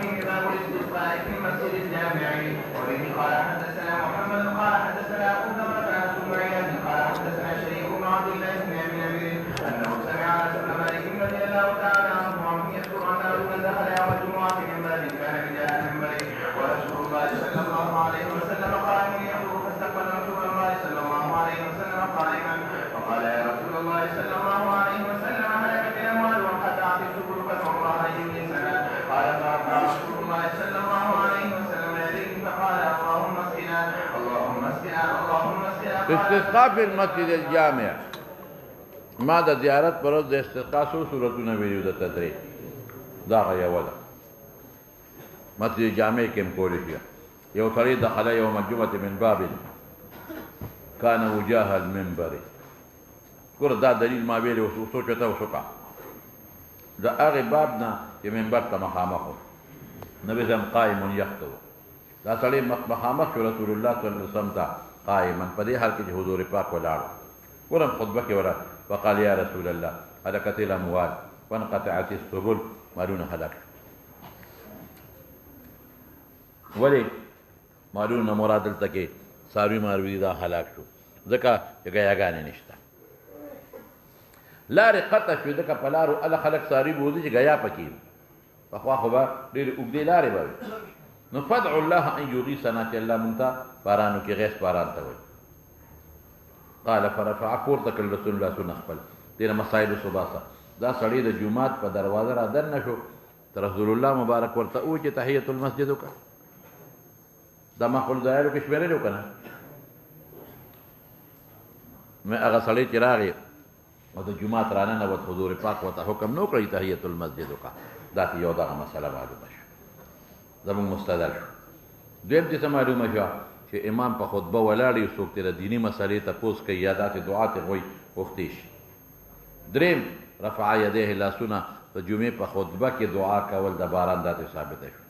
فيه كتاب الاستسقاء في المسجد الجامع. وبه قال حدثنا محمد قال حدثنا ابو ثمرة بن عياض قال حدثنا شريك بن عبد الله بن ابي نمير انه سمع انس بن مالك رضي الله تعالى عنه يذكر ان رجلا دخل يوم الجمعه منبر كان بداء المنبر ورسول الله صلى الله عليه وسلم قائم يخطب فاستقبل رسول الله صلى الله عليه وسلم قائما فقال يا رسول الله صلى الله عليه وسلم هلكت الاموال وانقطعت السبل فادعوا الله ان يجلسنا. قال فرفع رسول الله صلى الله عليه وسلم يديه فقال اللهم اسقنا اللهم اسقنا اللهم اسقنا. استسقاء في المسجد الجامع ما د زیارت پر ورځ د استسقاء څو صورتونه ویلي د تدریج دغه یوه ده مسجد جامع کې هم کولی شي. یو سړی دخل یوم الجمعة من باب کان وجاه المنبر ګوره دا دلیل ما ویلی سوچته وشوکه د هغې باب نه چې منبر ته مخامخ و نبي صلی قائم یخطب دا سړی مخامخ شو رسول الله صلی الله علیه وسلم ته قائما په دې حال کې چې حضور پاک ولاړ ګورم خطبه کې ورا فقال یا رسول الله هلكت الاموال وانقطعت السبل مالونه هلاک ولې مالونه مراد دلته کې څاروي ماروي دا هلاک شو ځکه چې ګیاګانې نشته لارې قطع شوې ځکه په لارو هله خلک څاروي بوځي چې ګیا پکې وي پخوا خو به ډېرې اوږدې لارې به وي نو فدعو الله ان یغیثنا چې الله مونږ ته بارانو کې غیث باران ته وایي. قال فرفع پورته کړل رسول الله سونه خپل دې نه مسایل وباسه دا سړی د جومات په دروازه را دننه شو رسول الله مبارک ورته ووایي چې تحیة المسجد وکړه دا ما خپلو ځایانو کې شمېرلی و که نه مې هغه سړی چې راغی او د جومات را ننوت حضور پاک ورته حکم نه وکړی تحیة المسجد وکړه دا کې یو دغه مسله معلومه شو زموږ مستدل شو. دویم چې څه معلومه شوه چې امام په خطبه ولاړ یو څوک ترې د دیني مسلې تپوس کوي یا داسې دعا ترې غوي غوښتی شي. دریم رفع یدیه لاسونه د جمعې په خطبه کې دعا کول د باران داسې ثابته شو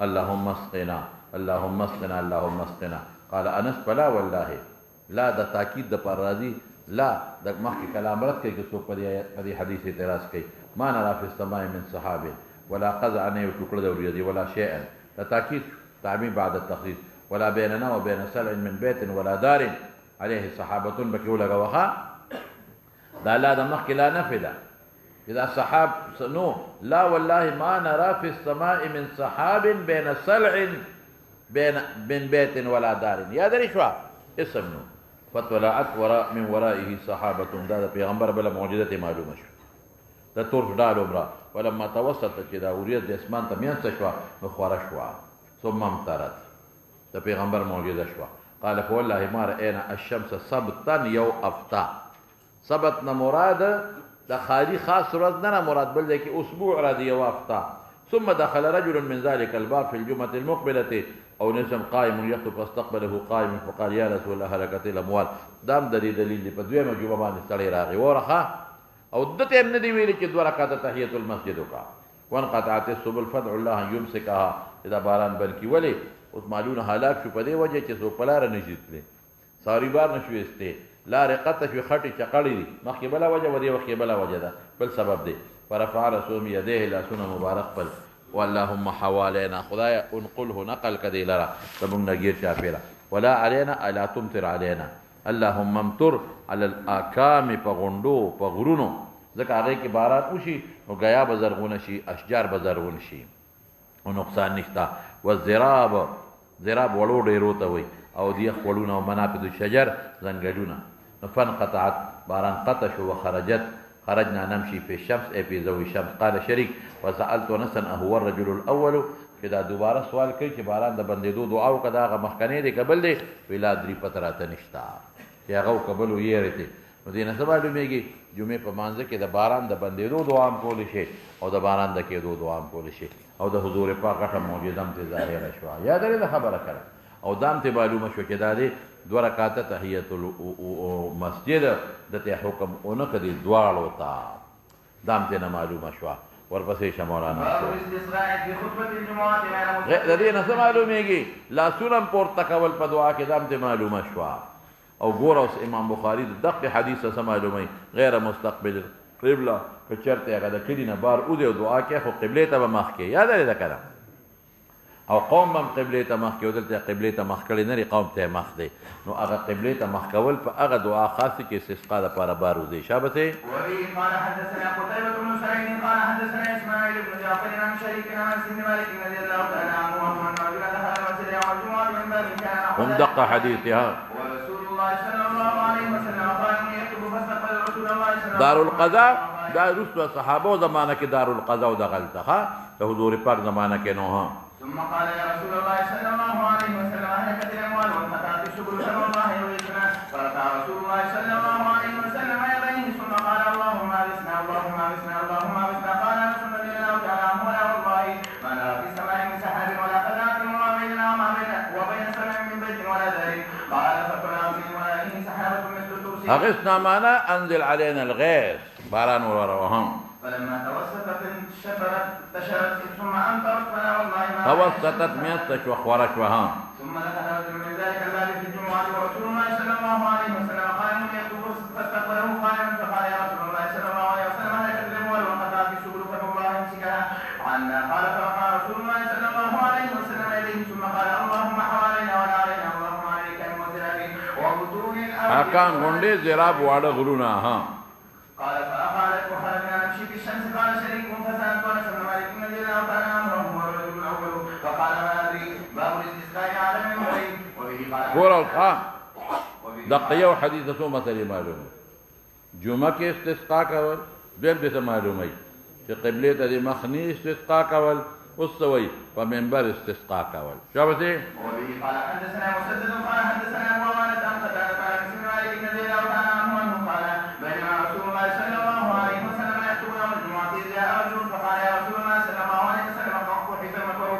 اللهم اسقنا اللهم اسقنا اللهم اسقنا. قال انس فلا والله لا د تاکید د پر راځي لا د مخکې کلام رد کوي که څوک په دې حدیث اعتراض کوي ما نرى في السماء من سحاب ولا قزع نه یو ټوکړه د وریځې ولا شیئا د تاکید تعمیم بعد التخصیص ولا بيننا وبين سلع من بيت ولا دار عليه صحابة بكي ولغوها دا لا دا مخي لا نفذ إذا صحاب نو لا والله ما نرى في السماء من صحاب بين سلع بين بيت ولا دار يا دري شو اسم نو فطلعت من ورائه صحابة دا پیغمبر بلا معجزة معلومة شو دا تورف دالو برا ولما توسطت كده وريد اسمان تميان سشوا مخوارا شوا ثم امترت د پیغمبر معجزه شوه. قال فوالله ما رأينا الشمس سبتا یو افتا سبت نه مراد د خالي خاص ورځ نه مراد بل دی کې اسبوع را دی یو افتا. ثم دخل رجل من ذلك الباب في الجمعة المقبلة او نسم قائم يخطب فاستقبله قائم فقال يا رسول الله هلكت الاموال دام دلیل دی په دویمه جمعه باندې سړی راغی ورخه او دته هم نه دی ویلي چې دوه رکعاته تحیة المسجد وکړه وانقطعت السبل فادعوا الله ان يمسكها اذا باران بلکې ولې اوس مالونه هلاک شو په دې وجه چې څوک په لاره نشي تللی ساری بار نشو ایستې لارې قطع شوې خټې چقړې دي مخکې بله وجه و دې وخت بله وجه ده بل سبب دی. فرفع رسول یدیه لاسونه مبارک بل واللهم حوالينا خدایا انقله نقل کدی لرا زمونږ نه ګیر چاپېره ولا علينا الا تمطر علينا اللهم امطر على الاکام په غونډو په غرونو ځکه هغې کې باران وشي نو ګیا به زرغونه شي اشجار به زرغون شي او نقصان نشته. والزراب زراب وړو ډېرو ته وایي او د یخ وړونه او منافذ الشجر ځنګلونه. فانقطعت باران قطع شو وخرجت خرجنا نمشي في الشمس اي في ضوء الشمس. قال شريك فسألت انسا اهو الرجل الاول چې دا دوباره سوال کوي چې باران د بندېدو دعا وکړه دا هغه مخکنی دی که بل دی وایي لا درې پته راته نشته چې هغه وکړه بل ویېرې دی نو دې نه څه معلومېږي جمعې په مانځه کې د باران د بندېدو دعا هم کولی شي او د باران د کېدو دعا هم کولی شي او د حضور پاک غټه معجزه هم ترې ظاهره شوه یا درې ده خبره کړه او دا هم ترې معلومه شوه چې دا دی دوه رکعاته تحیة المسجد دته حکم ونه کړي دواړو ته دا هم ترې نه معلومه شوه. ورپسې شه مولانا د دې نه څه معلومېږي لاسونه هم پورته کول په دعا کې دا هم ترې معلومه شوه. او ګوره اوس امام بخاري د دقې حدیث څه معلوموي غیر مستقبل قبله که چېرته هغه د کلي نه بار وځي او دعا کوي خو قبلې ته به مخ کوي یاد لرې ده که نه او قوم هم قبله ته مخ کې ودلته قبله ته مخ کړي نه قوم ته مخ دی نو هغه قبله ته مخ کول په هغه دعا خاصه کې استسقا لپاره بارو دی شابته وبه قال حدثنا قتيبة بن سعيد قال حدثنا اسماعيل بن جعفر عن شريك عن انس بن مالك رضي الله تعالى عنه ومن رجل دخل المسجد يوم الجمعة من باب كان هم دقه حديثها ورسول الله صلى الله عليه وسلم قال يكتب فاستقبل رسول الله صلى الله عليه وسلم دار القضاء دا رسول صحابه زمانہ کې دار القضاء او دغلته ها ته حضور پاک زمانہ کې نو ها ثم قال يا رسول الله صلى الله عليه وسلم أهلكت الأموال وانقطعت السبل فما الله يريدنا فرفع رسول الله صلى الله عليه وسلم يديه ثم قال اللهم أغثنا اللهم أغثنا اللهم أغثنا قال أنس رضي الله تعالى عنه لا والله ما نرى في السماء من سحاب ولا قذاة وما بيننا وبين السماء من بيت ولا دار قال فكل عظيم ولا سحابة مثل الترسي اغثنا معنا انزل علينا الغيث باران وروهم فلما توسطت انتشرت ثم أمطرت فلا والله ما توسطت ميتش وخورش وهم ثم دخل رجل من ذلك الباب في الجمعة ورسول الله صلى الله عليه وسلم قائم يخطب فاستقبله قائما فقال يا رسول الله صلى الله عليه وسلم هلكت الأموال وانقطعت السبل فدعوا الله يمسكها عنا قال فرفع رسول الله صلى الله عليه وسلم يديه ثم قال اللهم حوالينا ولا علينا اللهم عليك المزراب وبطون الأرض اکان غنډې زراب واړه غرونه ها قال فأخالت وخرجنا نمشي في الشمس قال شريك فسألت أنس بن مالك رضي الله تعالى عنه وهو الرجل الأول فقال ما أدري باب الاستسقاء على المنبرين وبه قال ګورل ها دقه یو حدیث څو مسلې معلومه جمعه کې استسقا کول دیم دې معلومه چې قبله ته مخنی استسقا کول اوسوي په منبر استسقا کول شابه وبه قال حدثنا مسدد قال حدثنا أبو عوانة عن قتادة عن أنس بن مالك رضي الله تعالى عنه أنه قال بينما رسول الله صلى الله عليه وسلم يخطب يوم الجمعة إذ جاء رجل فقال يا رسول الله صلى الله عليه وسلم وحيث المطر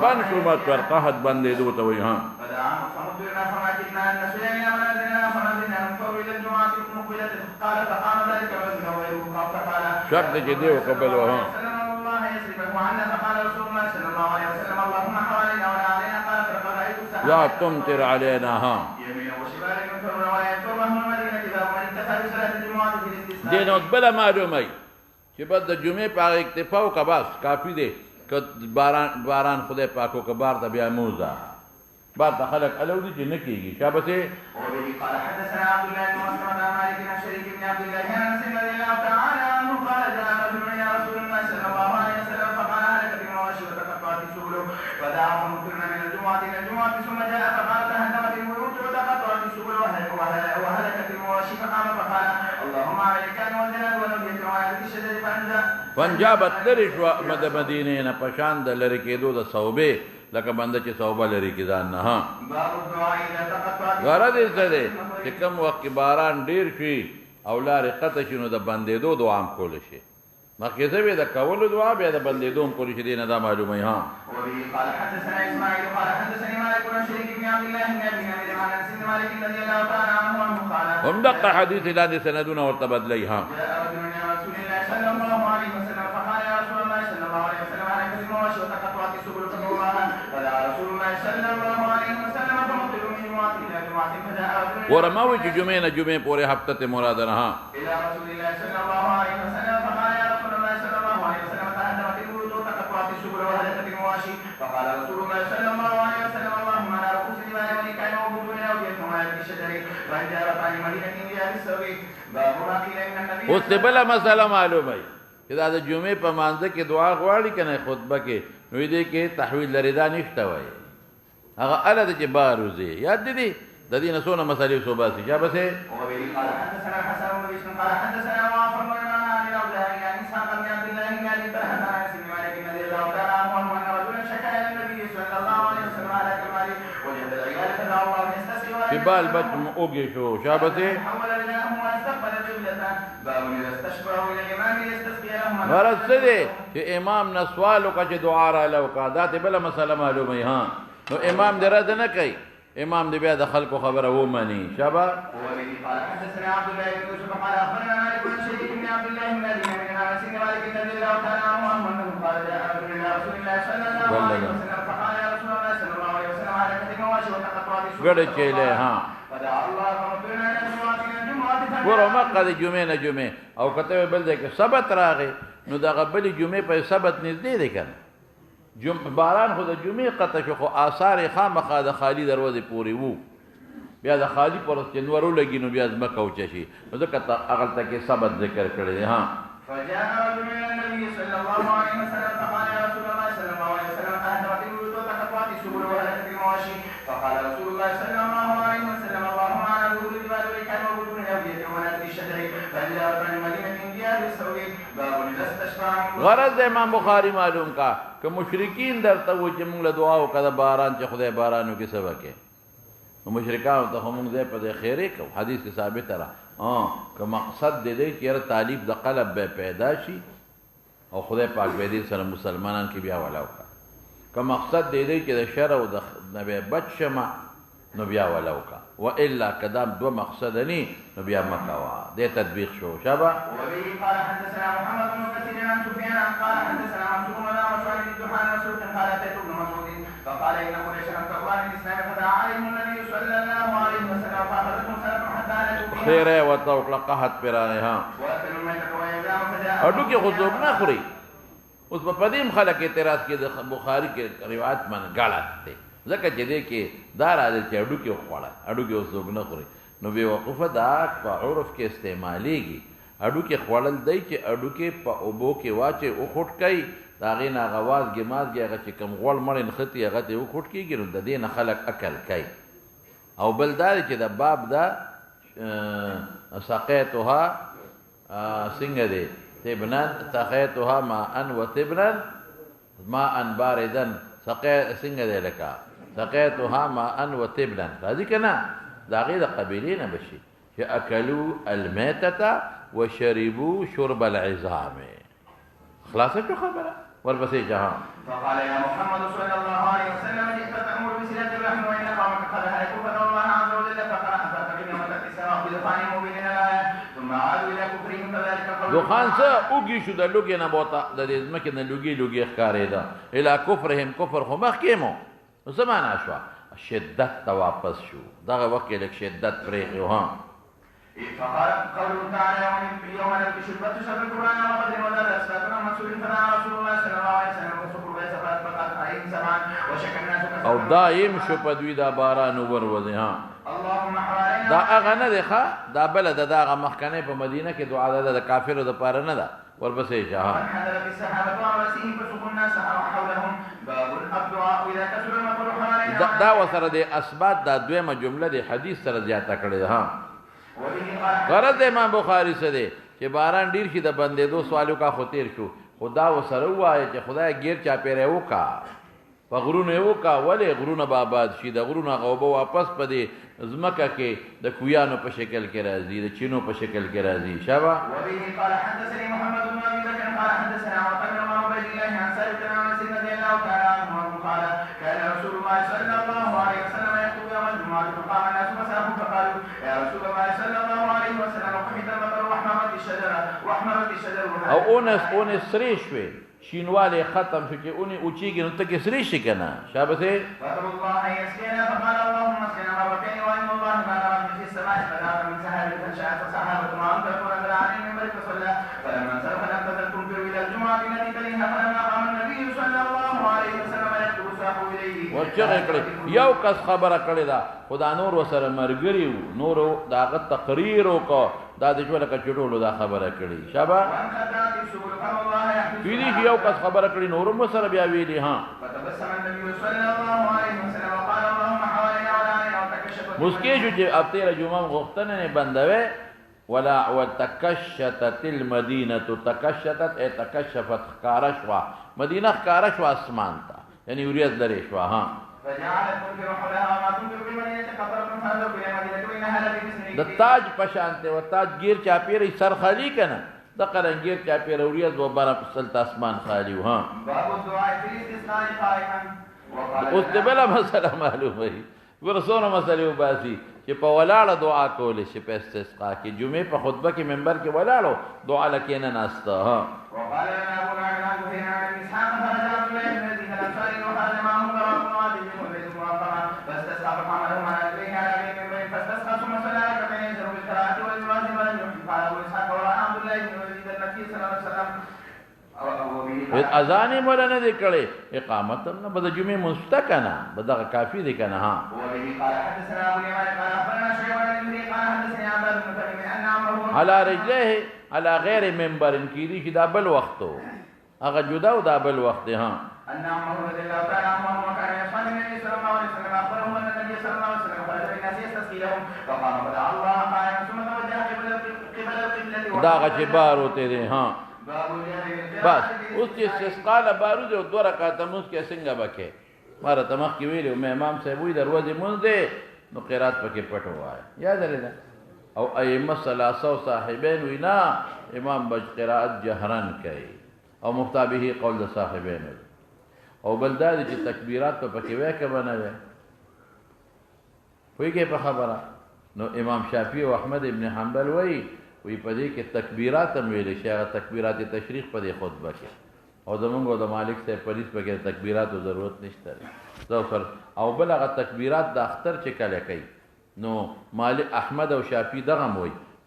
بن شومت پر قحط بندې دوته وي ها فدعا فمطرنا فما جئنا أن نسير إلى منازلنا فنزلنا ننفر إلى الجمعة مقبلة قال فقام ذلك الرجل وغيره فقال شرط چې دی وقبل وها الله يصرفه عنا فقال رسول الله صلى الله عليه وسلم اللهم حوالينا ولا علينا قال فلقد رأيت السحاب لا تمطر علينا ها يمين وشمال ينفر ولا ينفر وهم المدينة إذا ومن اكتفى بصلاة الجمعة في الاستسقاء دینو بل معلومه چې بعد د جمعې په اکتفا او کباس کافی دی که باران خدای پاکو کبار ته بیا موزه بعد خلق الودي چې نه کیږي شابته وبه قال حدثنا عبد الله بن مسلمة عن مالك بن شريك بن عبد الله عن انس رضي الله تعالى عنه قال جاء رجل الى رسول الله صلى الله عليه وسلم فقال هلكت المواشي وتقطعت السبل فدعا فمطرنا من الجمعة الى الجمعة ثم جاء فقال تهدمت البيوت وتقطعت السبل وهلكت المواشي فقام فقال اللهم عليك والجلال ونبيك وعلى الشجر فانجابت لري شو مدینه نه پشان د لری کېدو د صوبه لکه بنده چې صوبه لري کې ځان نه ها غرض یې څه دی چې کوم وخت باران ډیر شي او لارې قطع شي نو د بندېدو دعا هم کولی شي مخکې زه د کولو دعا بیا د بندېدو هم کولی شي دی نه دا معلومه ها وبه قال حدثنا اسماعيل قال حدثني مالك بن شريك بن عبد الله بن ابي نمير عن انس بن مالك رضي الله تعالى عنه انه قال هم دقه حدیث لاندې سندونه ورته بدلی ها جاء رجل الى رسول الله صلى الله عليه وسلم فقال يا رسول الله صلى الله عليه وسلم هلكت المواشي وتقطعت السبل فدعوها فدعا رسول الله صلى الله عليه وسلم فمطروا من جمعة الى جمعة فجاء رجل ورماوي چې جمعې نه جمعې پورې هفته ته مراد نه ها الى رسول الله صلى الله عليه وسلم فقال يا رسول الله صلى الله عليه وسلم تهدمت البيوت وتقطعت السبل وهلكت المواشي فقال رسول الله صلى الله عليه وسلم اللهم على رؤوس الجبال ونكاين وبطون اودية ومالك الشجر فانجابت عن مدينة بها بالسوي باب ما قيل ان النبي اوس ته بل مسله معلومه چې دا د جمعې په مانځ کې دعا غواړي کنه خطبه کې نو دې کې تحویل لري دا نشته وای هغه اله د چې باروزي یاد دي د دې نسونه مسلې سو باسي یا بس وبه قال حدثنا الحسن بن بشر قال حدثنا معاصر بن عن الأوزاعي عن اسحاق بن عبد الله بن ابي طلحه عن انس بن مالك رضي الله تعالى عنه ان رجلا شكا الى النبي صلى الله عليه وسلم على كمال وجد العيال فدعا الله يستسقي په بال بچ اوږي شو شابته حول رجلهم واستقبل قبلة باب اذا استشفعوا الى الامام يستسقي لهم ورسره چې امام نه سوال وکړي چې دعا را لوکا دا ته بل مسله معلومه ها نو امام درد نه کوي امام دې بیا د خلکو خبره ومني شابه وبه قال حدثنا عبد الله بن يوسف قال اخبرنا مالك بن شريك بن عبد الله بن ابي نمير عن انس بن مالك رضي الله تعالى عنه انه قال جاء رجل الى رسول الله صلى الله عليه وسلم فقال يا رسول الله صلى الله عليه وسلم هلكت المواشي وتقطعت السبل ګډ چيله ها فدعا الله فمطرنا الى الجمعة ګورو مکه د جمعې نه جمعې او کته بل ځای کې سبت راغی نو دا غبلې جمعې په سبت نږدې دی کنه باران خو د جمعې قطع شو خو آثار یې خامخا د خالي دروازې پورې وو بیا د خالي پر چې نور ولګي نو بیا ځمکه اوچه شي نو ځکه هغلته کې ثبت ذکر کړی دی ها فجاء رجل الى النبي صلى الله عليه وسلم فقال يا رسول الله صلى الله عليه وسلم اهدمت البيوت وتقطعت السبل وهلكت المواشي فقال رسول الله صلى الله عليه وسلم اللهم على ظهور الجبال والركاب وبطون الاوديه ونبت الشجر فاذا رجل المدينه من ديار السوء باب اذا استشفع غرض امام بخاری معلوم کا کہ مشرکین درته و چې موږ له دعا وکړه باران چې خدای بارانو کې سبا کې نو مشرکانو ته موږ دې په خیره کو حدیث کې ثابت را که مقصد دې چې تعلیب د قلب به پیدا شي او خدای پاک به دې سره مسلمانان کې بیا ولاو که مقصد دې چې د شر او د نبی بچ شمه نو بیا ولاو کا والا قدام دو مقصد ني نو بیا مکوا دې تطبیق شو شابه وبه قال حدثنا محمد بن كثير عن سفيان قال حدثنا منصور بن مسعود الدحان مسعود قال اتيت ابن مسعود فقال ان قريشا تقوى الاسلام فدعا عليهم النبي صلى الله عليه وسلم فاخذتهم سنه حتى نجوا خیر وتوق لقحت پرانه واكلوا الميتة ويدام فجاء اډو کې خذوب نه خوري اوس په پدیم خلک اعتراض کې د بخاری کې روایت من غلط دی ځکه چې دې کې دا راځي چې اډو کې خوړه اډو کې خذوب نه خوري نو به وقفه دا په عرف کې استعماليږي اډو کې خوړل دی چې اډو کې په اوبو کې واچي او خټ کوي دا غي نه غواز ګماز هغه چې کم غول مړ خطي هغه ته او خټ کیږي نو د دې نه خلک اکل کوي او بلدار چې د باب دا سقيتها څنګه دی تبنان سقيتها ماء وتبنا ماء باردا څنګه دی لکه سقيتها ماء وتبنا راځي کنه دا غي د قبيلې نه بشي چې اكلوا الميتة وشربوا شرب العظام خلاصه شو خبره ورپسې جهان فقال يا محمد صلى الله عليه وسلم جئت تأمر بصلة الرحم وإن قومك قد هلكوا فدعوا الله عز وجل فقرأ فتقدم وتأتي السماء بدخان مبين الآية ثم عادوا إلى كفرهم فذلك قول دخان څه اوږي شو د لوګي نه بوته د دې ځمکې نه لوګي ښکارېده الى كفرهم كفر خو مخکې مو نو څه معنا شوه شدت ته واپس شو دغه وخت کې لږ شدت پرېښی و ها فقال قوله تعالى يوم نبطش البطش بالقرآن وقدر ودر أسفاتنا مسؤول فدعا رسول الله صلى الله عليه وسلم وسكر بيت فأطبقت عليهم سبعا وشك الناس او دایم شو په دوی دا باران وروځي ها اللهم حوالينا دا هغه نه دی ښه دا بله د دغه مخکنۍ په مدینه کې دعا ده د کافرو دپاره نه ده ورپسې شه ها وانحدرت السحابة ورسيهم فسقوا الناس حولهم باب الدعاء إذا كثر المطر حوالينا دا وسره د اثبات دا دویمه جمله د حدیث سره زیاته کړې ده ها غرض امام بخاری سے دے کہ باران ډیر شي د بندېدو سوالو کا خو تیر شو خدا وسره وایي چې خدای غیر چا پیره وکا په غرونه وکا ولې غرونه به آباد شي د غرونه غوبه واپس پدې زمکه کې د کویانو په شکل کې راځي د چینو په شکل کې راځي شابه وبه قال حدثني محمد بن ابي بكر قال حدثنا وقال بن عبيد الله عن سالم بن انس رضي الله تعالى عنه قال كان رسول الله صلى الله عليه وسلم يخطب يوم الجمعه فقام الناس فسالوا فقالوا يا رسول الله صلى الله عليه وسلم قحط المطر واحمرت الشجره او اونس سری شوي شینواله ختم شو چې اونې اوچیږي نو ته کې سری شي کنه شابه سي فطلب الله ان يسقينا فقال اللهم اسقنا مرتين وان الله ما نرى في السماء فنام من سحاب فانشأت السحابة ما انفقوا نزل عليهم من برك فصلى فلما انصرف لم تزل تنفر الى الجمعة التي تليها فلما قام النبي صلى الله عليه وسلم يكتب ساقه اليه ورچغه کړي یو کس خبره کړي دا خدا نور وسره مرګري نور داغه تقریر وکړه دا د ژوند کچټولو دا خبره کړي شابه ویلی یو کس خبره کړي نور مو سره بیا ویلی ها مسکی جو چې اب تیر جمعه غختنه نه بندوي ولا وتکشتت المدینه تکشتت ای تکشفت خارشوا مدینه خارشوا اسمان تا یعنی وریځ لري شو ها د تاج پشانته و تاج گیر چاپیری سر خالی کنه د قرنګیر چاپیر وریځ و بار پسلت اسمان خالی ها باب الدعاء في الاستسقاء قائما اوس دې بل مسله معلومه وي ورسونه مسله وباسي چې په ولاړه دعا کولې شي په استسقا کې جمعې په خطبه کې منبر کې ولاړو دعا لکینه ناسته ها وقال لنا ابو نعيم عن زهير عن اسحاق فرجع عبد الله بن يزيد الانصاري وخرج معه ضرب وادي من بيت المعظمه فاستسقى فحملهم على رجليه على بيت من بين فاستسقى ثم صلى ركعتين يجر بالقراءه والجواز ولم يحب قال ابو اسحاق وراى عبد الله بن يزيد النبي صلى الله عليه وسلم وبه اذان مولا نه دی کړي اقامت نه بد جمعه مستکنه بدغه کافی دی کنه ها على رجله على غیر منبر کی دی چې دا بل وختو هغه جدا او دا بل وخت دی ها ان عمر رضي الله تعالى عنه وكان يصلي النبي صلى الله عليه وسلم اخبره ان النبي صلى الله عليه وسلم خرج بالناس يستسقي لهم فقام فدعا الله قائما ثم توجه قبل القبله دا غچ بارو ته دی ها بس اوس چې استسقا له بارو دی 2 رکعات موږ کې څنګه بکې ماره تمخ کې ویلو مې امام صاحب وی دروازه مونږ دی نو قرات پکې پټو وای یاد لري او ائمه ثلاثه صاحبین وینا امام بج قرات جهرن کوي او مفتابه قول د صاحبین او بلداد چې تکبیرات په پکې وای کبه نه وای وایي په خبره نو امام شافعی او احمد ابن حنبل وی په دې کې تکبیرات هم ویل شي هغه تکبیرات تشریح په دې خطبه کې او زمونږ د مالک صاحب پولیس په کې تکبیرات ضرورت نشته ظفر او بل هغه تکبیرات د اختر چې کله کوي نو مالک احمد او شافعی دغه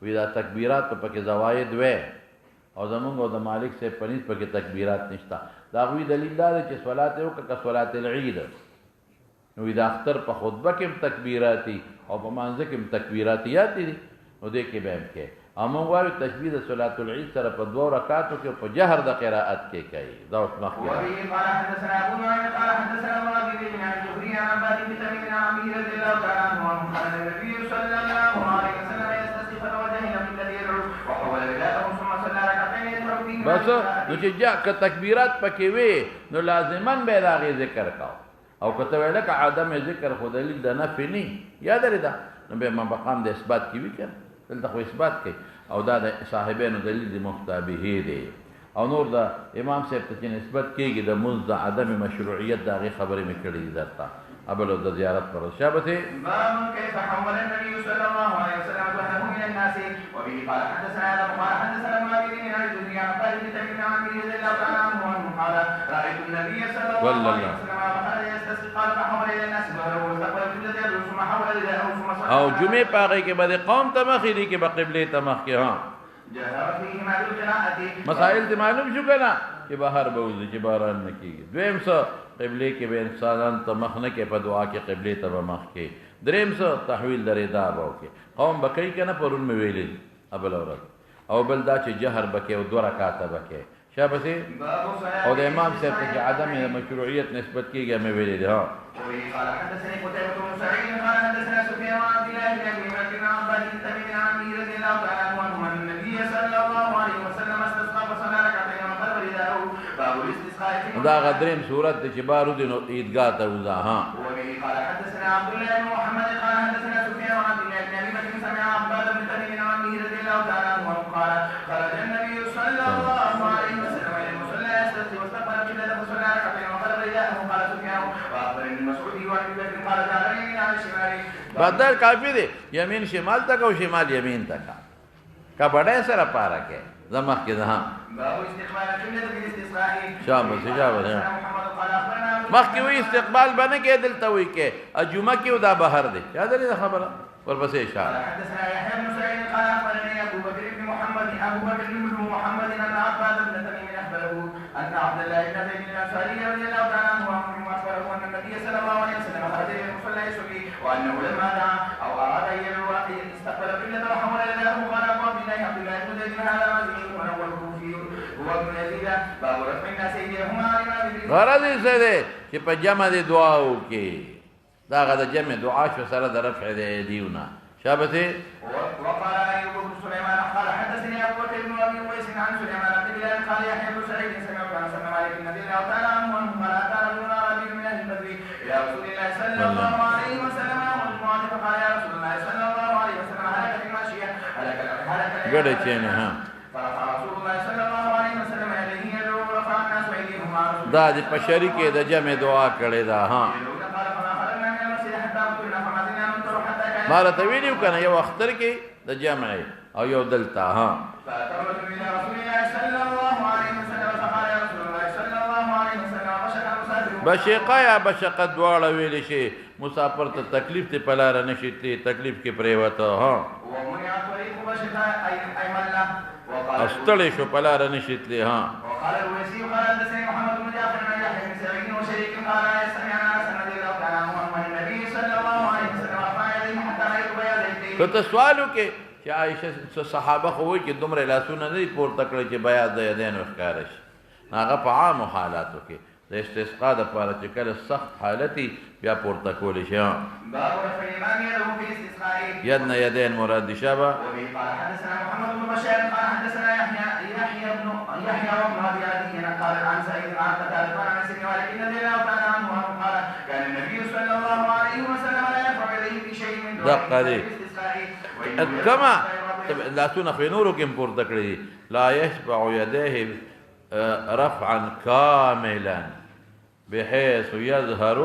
وی دا تکبیرات په کې زواید وې او زمونږ د مالک صاحب پولیس په کې تکبیرات نشته دا غوی دلیل دا چې صلات یو که صلات العید نو دا اختر په خطبه کې تکبیراتی او په مانځ کې تکبیراتیات دي نو دې کې به کې امون وایو تشبیه د صلات العید سره په 2 رکعاتو کې په جهر د قرائت کې کوي دا اوس مخکې وبه قال حدثنا ابو نعيم قال حدثنا ابي بن الزهري عن عباد بن تميم عن عمرو رضي الله تعالى عنه قال النبي صلى الله عليه وسلم يستسقي فوجهه من الذي يدعو وحول رداءه ثم صلى ركعتين يدعو فيهما بس نو چې جا ک تکبیرات پکې وي نو لازمن به راغي ذکر کاو او کته ویل ک عدم ذکر خو دلیل د نفي نه یاد لري دا نو به مقام د اثبات کی وی کړه دلته خو اثبات کوي او دا د صاحبانو دلیل د مفتابه دی او نور دا امام صاحب ته نسبت کیږي د مزد عدم مشروعیت دا غي خبره مې کړې درته ابل د زیارت پر شابته باب كيف حول النبي صلى الله عليه وسلم وحده من الناس وبه قال حدثنا ادم قال حدثنا ابو بكر بن الدنيا قال بن تميم عن عمرو رضي الله تعالى عنه قال رايت النبي صلى الله عليه وسلم وخرج يستسقي قال فحول الى الناس واستقبل القبله ثم حول رداءه ثم صلى او جمعه پاغه کې بعد قوم تمخې دي کې په قبله تمخ کې ها مسائل ته معلوم شو کنه چې بهر به وځي چې باران نه کیږي دویم څه قبله کې به انسانان تمخ نه کې په دعا کې قبله ته مخ کې دریم څه تحویل درې دا باو کې قوم بکې کنه پرون مې ویلې ابل اورت او بل دا چې جهر بکې او 2 رکعات بکې شابه او د امام صاحب ته عدم مشروعیت نسبت کیږي مې ویلې ها قال حدثني قتيبة بن سعيد قال حدثنا سفيان عن عبد الله بن ابي بكر عن عباد بن تميم عن عمرو رضي الله تعالى عنه ان النبي صلى الله عليه وسلم استسقى فصلى ركعتين وقلب رداءه باب الاستسقاء دا غدریم صورت چې بارو دین عیدګاه ته وځه ها وبه قال حدثنا عبد الله بن محمد قال حدثنا سفيان عن عبد الله بن ابي بكر سمع عباد بن تميم عن عمرو رضي الله تعالى عنه قال خرج النبي صلى الله عليه وسلم الى المصلى يستسقي واستقبل القبلة فصلى ركعتين وقلب رداءه قال سفيان واخبرني مسعود وعن ابي بكر قال جعلني على شمالي بدل کافی دی یمین شمال تک او شمال یمین تک کا بڑے سره پارا کې زمخ کې ده باب استقبال القبلة بالاستسقاء شابه مخ کې وی استقبال باندې کې دلته وی کې اجمعه کې دا بهر دی یاد لري خبره ورپسې اشاره حدثنا يحيى بن سعيد قال اخبرني ابو بكر بن محمد ان عباد بن تميم اخبره ان عبد الله بن زيد الانصاري رضي الله تعالى عنه اخبره ان النبي صلى الله عليه وسلم خرج الى المصلى يصلي وانه لما دعا او اراد ان يدعو استقبل القبلة وحول اليه قال ابو عبد الله بن زيد هذا مزيد ونول الكوفي هو ابن يزيد باب رفع الناس ايديهما على الامام غرض یې څه دی چې په جمع د دعاو کې دا غدا جمع دعا شو سره د رفع د ایدیونه شابه وقال ايوب بن سليمان قال حدثني ابو بكر بن ابي اويس عن سليمان بن بلال قال يحيى بن سعيد سمعت عن سلمان مالك رضي الله تعالى عنه قال اتى رجل عربي من اهل بدر الى رسول الله صلى الله عليه وسلم يوم الجمعه فقال يا رسول الله صلى الله عليه وسلم هلكت الماشيه هلكت ګډه چینه ها فرفع رسول الله صلى الله عليه وسلم يديه يدعو ورفع الناس ايديهم دا د پشری کې د جمع دعا کړي دا ها ماره ته ویلو کنه یو اختر کې د جمع او یو دلتا ها بشقه یا بشقه دواړه ویل شي مسافر ته تکلیف ته پلار نشي ته تکلیف کې پریوته ها استړې شو پلار نشي ته ها وقال الويسي قال حدثني قال سمعنا انس رضي الله تعالى عنه عن النبي صلى الله عليه وسلم رفع يديه حتى رايت بياض يديه. که ته سوال وکړې چې عایشه صحابه خو وایي چې دومره لاسونه نه دي پورته کړی چې بیاض د یدینو ښکاره شي. هغه په عامو حالاتو کې د استسقا دپاره چې کله سخت حالت وي بیا پورته کولی شي. باب رفع الامام يده في استسقائه. ید نه یدین مراد دي. شابه. وبه قال حدثنا محمد بن بشار قال حدثنا يحيى وابن ابي عدي قال عن سعيد عن قتاده عن انس بن مالك رضي الله تعالى عنه قال كان النبي صلى الله عليه وسلم لا يرفع يديه في شيء من دعاء الاستسقاء. كما لاسونه خو نورو کې پورته کړی لا يشبع يديه رفعا كاملا بحيث يظهر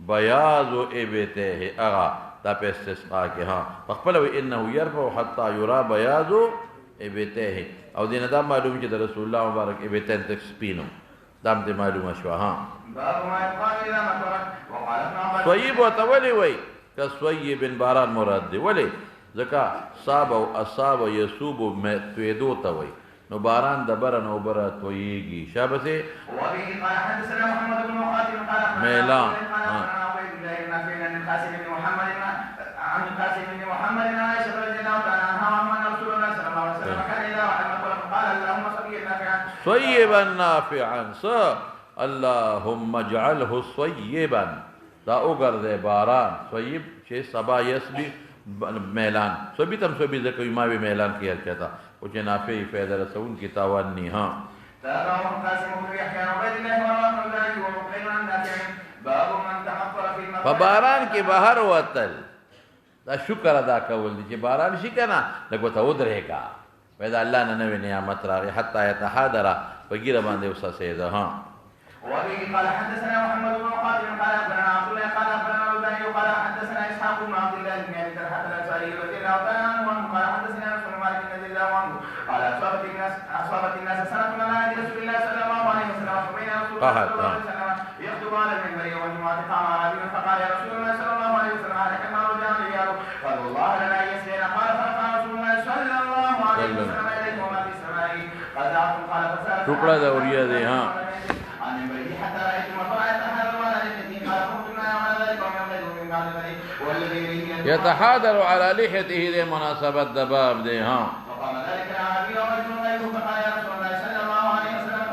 بياض ابته. اغا دا په استسقاء کې ها خپل وی انه يرفع حتى يرى بياض ابته او دینه دا معلوم چې د رسول الله مبارک ابتن تک سپینو دام دې معلومه شو. ها باب ما يقال اذا مطر وقال ابن عمر طيب وتولي وي كصيب باران مراد دی. ولی ځکه صاب او اصاب يصوب تویدو ته وي نو باران د برن او بره تویږي. شابسه. وبه قال حدثنا محمد بن مقاتل قال ميلان عن القاسم بن محمد عن عائشه رضي الله تعالى عنها وعن رسول الله صلى الله عليه وسلم كان اذا وعد قال اللهم صيبا نافعا. صيبا نافعا. اللهم اجعله صيبا. دا وګرځي باران صيب چې سبا يسبي میلان صبي تم صبي ځکه ما به میلان کېل چاته او چې نافع فائدہ رسون کی تاوان نه. ها تابعه القاسم بن يحيى عبيد الله ورواه البخاري ومقيم عن نافع باب من تحفر في المطر. فباران کې بهر وتل دا شکر ادا کول دي چې باران شي کنه لکه ته ودرېګا پیدا الله نه نوې نعمت راغی حتی يتحادر بغیر باندې وسه ده. ها وبه قال حدثنا محمد بن مقاتل قال اخبرنا عبد الله قال اخبرنا الباني قال حدثنا اسحاق بن عبد الله بن ابي طلحه الانصاري رضي الله تعالى عنه قال حدثنا انس بن مالك رضي الله عنه قال اصابت الناس سنه من عهد رسول الله صلى الله عليه وسلم فبين رسول الله صلى الله عليه وسلم يخطب على المنبر يوم الجمعه قام اعرابي فقال يا رسول الله صلى الله عليه وسلم عليك ما رجع رجال قالوا الله لنا يسرنا قال فرفع رسول الله صلى الله عليه وسلم اليه وما في السماء قد دعاكم قال فسال ټوکړه د اوریا دی. ها حتى رأيت مطلع يتحادر على لحيته قال قمت ما على ذلك ومن غيره من بعد ذلك والذي يتحادر على لحيته دي مناسبة دباب دي. ها وقام ذلك الأعرابي ورجل غيره فقال يا رسول الله صلى الله عليه وسلم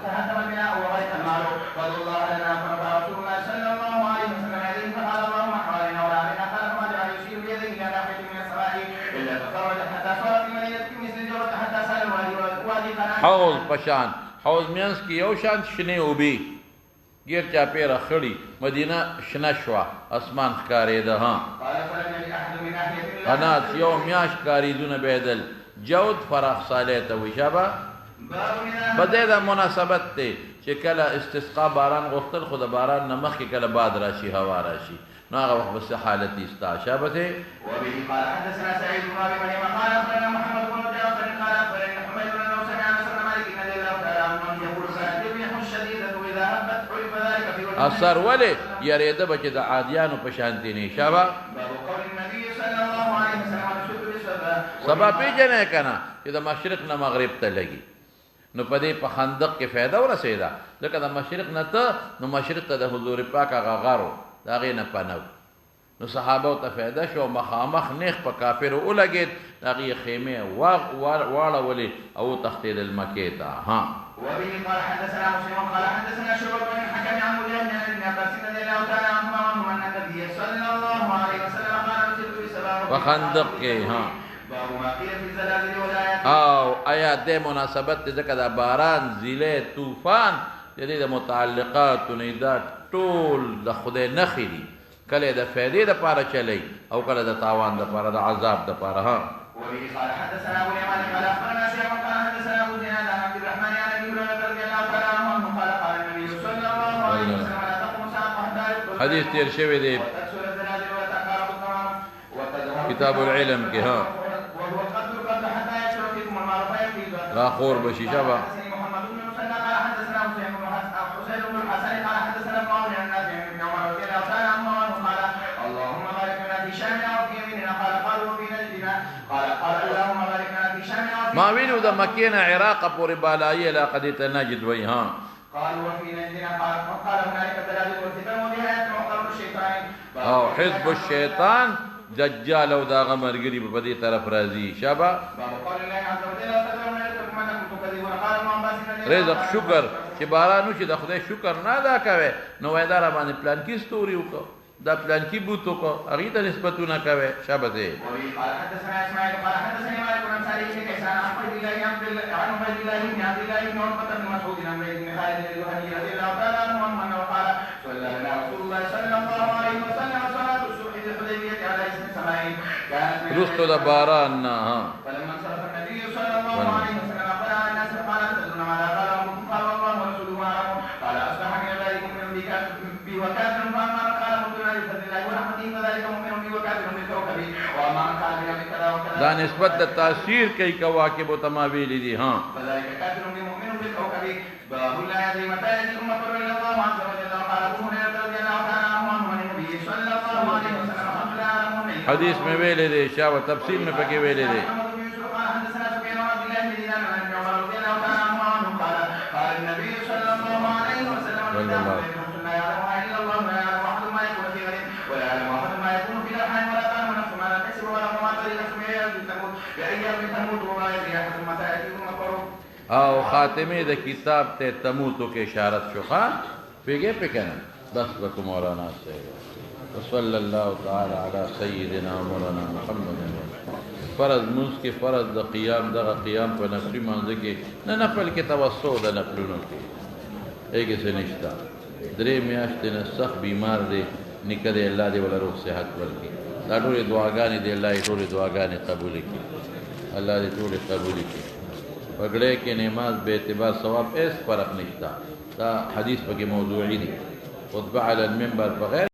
تهدم البناء وغيث المال قال الله لنا فرفع رسول الله صلى الله عليه وسلم يديه فقال اللهم حوالينا ولا علينا قال فما جعل يشير بيده إلى ناحية من السماء إلا تخرجت حتى صارت المدينة كمثل الجرة حتى سال الوادي حوض پشان حوض مینس کی یو شان شنه اوبی گیر چا پیرا خړی مدینه شنه شوا اسمان ښکارېده. ها قنات یو میاش کاریدونه بدل جود فراخ صالح ته وي. شابه بده دا مناسبت ته چې کله استسقا باران غوښتل خو د باران نه مخکې کله باد راشي هوا راشي نو هغه وخت بس حالت استا. شابه ته. وبه قال حدثنا سعيد بن ابي مريم قال اخبرنا محمد بن جعفر قال اخبرنا حميد بن انس سمع انس بن مالك رضي الله تعالى عنه يقول كانت الريح الشديده اذا هبت عرف ذلك في وجه اثر ولې یریده بچ د عادیانو په شانتی نه. شابه باب قول النبي صلى الله عليه وسلم شد بالسبا. سبا پیژنې کنه چې د مشرق نه مغرب ته لګي نو په دې په خندق کې فایده ورسېده ځکه د مشرق نه ته نو مشرق ته د حضور پاک هغه غارو دا غي نه پنو نو صحابه ته فایده شو مخامخ نیخ په کافر ولګید هغه خیمه واړه ولي او تختید المکه ته. ها وبه قال حدثنا مسلم قال حدثنا شعبة بن الحكم عن مجاهد عن ابن عباس رضي الله تعالى عنهما ان النبي صلى الله عليه وسلم قال نزلت بسبا وخندق کې. ها باب ما قيل في زلازل الولايات. او آیات د مناسبت ذکر د باران زیله طوفان د دې متعلقات نه دا ټول د خدای نخې دي کله د فائدې د پاره چلی او کله د تاوان د پاره د عذاب د پاره. ها وبه قال حدثنا ابو اليمان قال اخبرنا شيخ قال حدثنا ابو زناد عن عبد الرحمن عن ابي هريره رضي الله تعالى عنه قال قال النبي صلى الله عليه وسلم لا تقوم الساعه حتى يقتل حدیث تیر شوی دی وتكسر الزلازل وتقارب الغمام وتظهر کتاب العلم کې. ها وهو قدر حتى يشرب فيكم الماء فيفيض. را خور بشي. شابه محمد بن مسلم قال حدثنا حسين بن الحسن قال حدثنا ابن عمر عن نافع بن عمر رضي الله تعالى عنه قال اللهم بارك لنا في شامنا وفي يميننا قال وفي نجدنا قال اللهم بارك لنا في شامنا وفي ما وینو د مکې نه عراق پورې بالایي علاقه دې ته نجد وای. ها قالوا وفي نجدنا قال هنالك دلائل والفتن وبهاية وقرن الشيطان او حزب الشیطان دجال او دا غمرګری په دې طرف راځي شابه باب قول الله عز وجل وتذرون لكم انكم تكذبون قال ابن عباس رزق شکر چې بارانو چې د خدای شکر نه ادا کوي نو وایدار باندې پلان کې ستوري وکړه دا پلان کې بوتو کو هغه ته نسبتونه کوي شابه دې قال حدثنا اسماعيل قال حدثني مالك بن سعيد بن كيسان عن عبد الله بن عبد الله بن عبد الله بن عتبة بن مسعود عن زيد بن خالد الجهني رضي الله تعالى عنه انه قال صلى لنا رسول الله صلى الله عليه وسلم صلاة الصبح بالحديبية على اسم سماء كانت رستو د باران نه فلما انصرف النبي صلى الله عليه وسلم قال الناس قال تدلون على قال ربكم قال الله ورسوله اعلم قال اصبح من ذلكم من بي وكافر فاما من قال مؤمن بفضل الله ورحمته فذلك مؤمن بي وكافر بالكوكب واما من قال بكذا وكذا دا نسبت د تاثیر کوي کواکب او تماویل دي ها فذلك كافر بي مؤمن بالكوكب باب لا يدري متى ياتي المطر الا الله عز وجل قال ابو هريره رضي الله تعالى عنه عن النبي صلى الله عليه وسلم حدیث میں ویلے دے شاہ و تفصیل میں پکے ویلے دے او خاتمه د کتاب ته تموتو کے اشارت شوخا پیگے پکنا بس بکو مولانا سے صلی اللہ تعالی علی سیدنا مولانا محمد فرض منس کې فرض د قیام دغه قیام په نفلی منځ کې نه نفل کې توسع د نفلونو کې هیڅ څه نشته درې میاشتې نه سخت بیمار دی نکړي الله دې ولا روح صحت ورکړي دا ټول دعاګانې دې الله ټول دعاګانې قبول کړي الله دې ټول قبول کړي پګړې کې نماز به اعتبار ثواب هیڅ فرق نشته دا حدیث پکې موضوعي دي خطبه علی المنبر بغیر